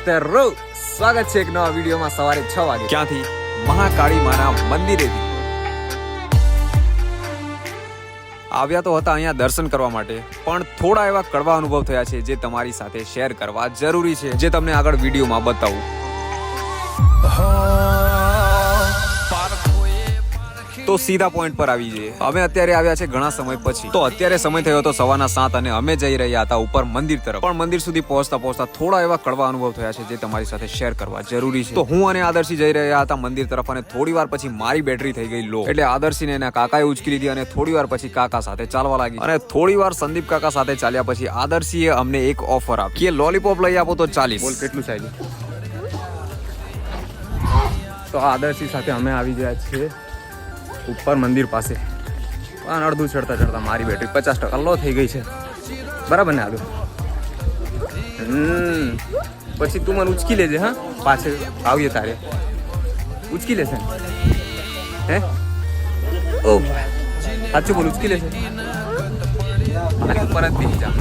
મિત્રો સ્વાગત છે એક નવા વિડીયોમાં સવારે 6 વાગે ક્યાંથી મહાકાળી માના મંદિરેથી આવ્યા તો હતા અહીંયા દર્શન કરવા માટે, પણ થોડા એવા કડવા અનુભવ થયા છે જે તમારી સાથે શેર કરવા જરૂરી છે, જે તમને આગળ વિડીયોમાં બતાવું. તો સીધા પોઈન્ટ પર આવી જઈએ. અમે અત્યારે આવ્યા છે ઘણા સમય પછી. તો અત્યારે સમય થયો હતો 7:15 અને અમે જઈ રહ્યા હતા ઉપર મંદિર તરફ. પણ મંદિર સુધી પહોંચતા થોડા એવા કડવા અનુભવ થયા છે જે તમારી સાથે શેર કરવા જરૂરી છે. તો હું અને આદર્શી જઈ રહ્યા હતા મંદિર તરફ અને થોડી વાર પછી મારી બેટરી થઈ ગઈ લો, એટલે આદર્શીને એના કાકાએ ઉચકી લીધી અને થોડી વાર પછી કાકા સાથે ચાલવા લાગી. અને થોડી વાર સંદીપ કાકા સાથે ચાલ્યા પછી આદર્શીએ અમને એક ઓફર આપી કે લોલીપોપ લઈ આપો તો 40. બોલ કેટલું ચાલ્યું? તો આદર્શી સાથે અમે આવી ગયા છીએ ઉપર મંદિર પાસે. પણ અડધું ચડતા મારી બેટરી 50% લો થઈ ગઈ છે. બરાબર ને? આગળ પછી તું મને ઉચકી લેજે. હા, પાછળ આવીએ તારે ઉચકી લેશે હે? ઓ સાચું બોલ, ઉચકી લેશે? પરત બી જા.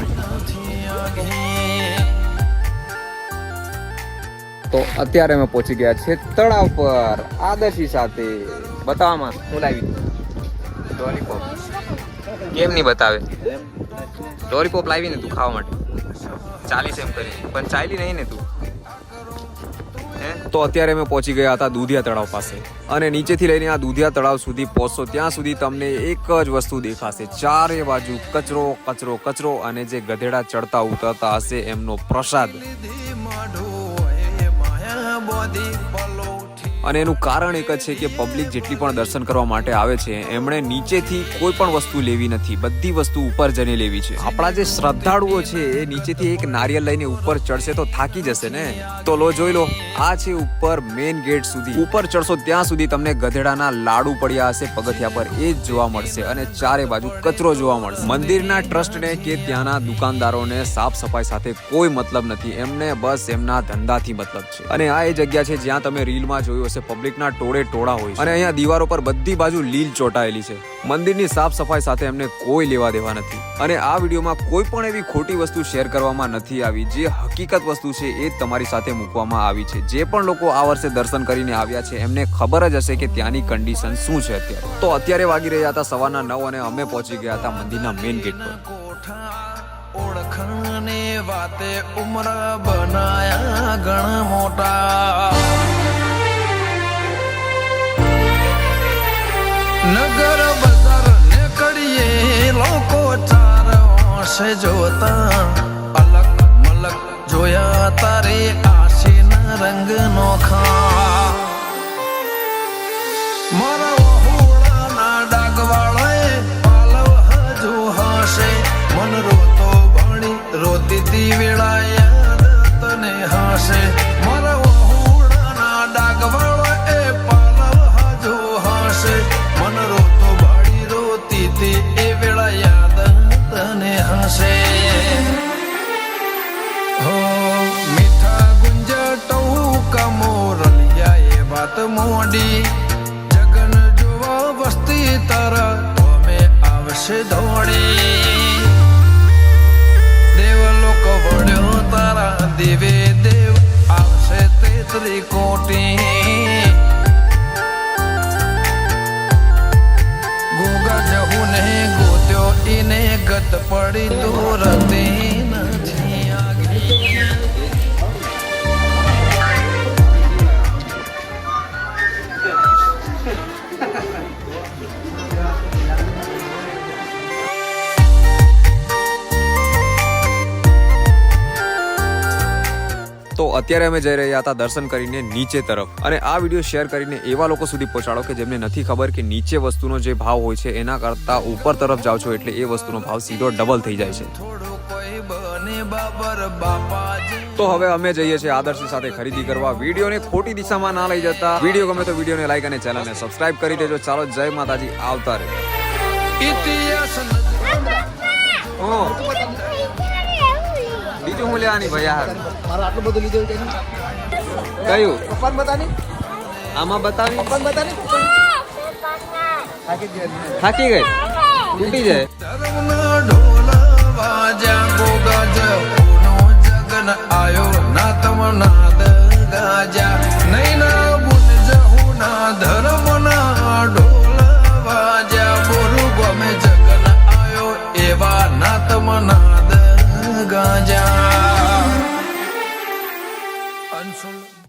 તો અત્યારે અમે પહોંચી ગયા છે તળાવ પર આદર્શી સાથે. બતાવવામાં હું લાવી લોલીપોપ. કેમ નહીં બતાવે? લોલીપોપ લાવી ને તું ખાવા માટે 40 એમ કરી, પણ ચાલી નહીં ને તું. તો અત્યારે અમે પહોંચી ગયા હતા દૂધિયા તળાવ પાસે, અને નીચેથી લઈને આ દૂધિયા તળાવ સુધી પહોંચશો ત્યાં સુધી તમને એક જ વસ્તુ દેખાશે. ચારે બાજુ કચરો કચરો કચરો, અને જે ગધેડા ચડતા ઉતરતા હશે એમનો પ્રસાદ. અને એનું કારણ એક જ છે કે પબ્લિક જેટલી પણ દર્શન કરવા માટે આવે છે એમણે નીચેથી કોઈ પણ વસ્તુ લેવી નથી, બધી વસ્તુ ઉપર જઈને લેવી છે. આપણા જે શ્રદ્ધાળુઓ છે એ નીચેથી એક નારિયેલ લઈને ઉપર ચડશે તો થાકી જશે ને. તો લો જોઈ લો, આ છે ઉપર મેઇન ગેટ સુધી. ઉપર ચડશો ત્યાં સુધી તમને ગધેડાના લાડુ પડ્યા હશે પગથિયા પર, એ જ જોવા મળશે, અને ચારે બાજુ કચરો જોવા મળશે. મંદિરના ટ્રસ્ટને કે ત્યાંના દુકાનદારોને સાફ સફાઈ સાથે કોઈ મતલબ નથી, એમને બસ એમના ધંધાથી મતલબ છે. અને આ એ જગ્યા છે જ્યાં તમે રીલમાં જોયું હશે પબ્લિકના ટોળે ટોળા હોય છે, અને અહીંયા દીવારો પર બધી બાજુ લીલ ચોંટાયેલી છે. મંદિરની સાફ સફાઈ સાથે એમને કોઈ લેવા દેવા નથી. અને આ વિડીયોમાં કોઈ પણ એવી ખોટી વસ્તુ શેર કરવામાં નથી આવી. જે હકીકત વસ્તુ છે એ જ તમારી સાથે મૂકવામાં આવી છે. જે પણ લોકો આ વર્ષે દર્શન કરીને આવ્યા છે એમને ખબર જ હશે કે ત્યાંની કન્ડિશન શું છે અત્યારે. તો અત્યારે વાગી રહ્યા હતા 9:15 અને અમે પહોંચી ગયા હતા મંદિરના મેઇન ગેટ પર. ઓળખને વાતે ઉમર બનાયા ઘણા મોટા, નગર બજાર નીકળીએ લોકો ચાર વર્ષે જોતા, અલગ મલક જોયા તારે આશીના રંગ નોખા. મારા વહોડાના ડાગવાળાએ પાલવ હજુ હશે, મન રોતો ભણી રોતી તી વેળા યાદ તને હશે. મારા વહોડાના ડાગવાળાએ પાલવ હજુ હશે, મન રોતો ભણી રોતી તી એ વેળા યાદ તને હશે. હો મીઠા ગુંજટો કમોરલિયા એ વાત મોડી, જગન જોવા વસ્તી તારા અમે આવશે દોડી. દેવ લોક વળ્યો તારા દેવે દેવ આવશે 33 કોટી. ગોગા જહું ને ગોત્યો ઈને ગત પડી દૂરતી નથી આગી. તો અત્યારે અમે જઈ રહ્યા હતા દર્શન કરીને નીચે તરફ, અને આ વિડીયો શેર કરીને એવા લોકો સુધી પહોંચાડો કે જેમને નથી ખબર કે નીચે વસ્તુનો જે ભાવ હોય છે એના કરતા ઉપર તરફ જાઓ છો એટલે એ વસ્તુનો ભાવ સીધો ડબલ થઈ જાય છે. તો હવે અમે જઈએ છીએ આદર્શી સાથે ખરીદી કરવા. વિડીયોને ખોટી દિશામાં ના લઈ જતા. વિડીયો ગમે તો વિડીયોને લાઈક અને ચેનલને સબસ્ક્રાઇબ કરી દેજો. ચાલો, જય માતાજી. આવતા રહે. બીજું હું લેવાની ભાઈ યાર? મારો આટલું બધું લીધું છે. કયું? પપ્પાને બતાની. આમાં બતાવી. પપ્પાને બતાની. થાકી ગઈ, તૂટી જાય. વાજા ગોગા જગન આયો ના તમ નાદ ગાંજા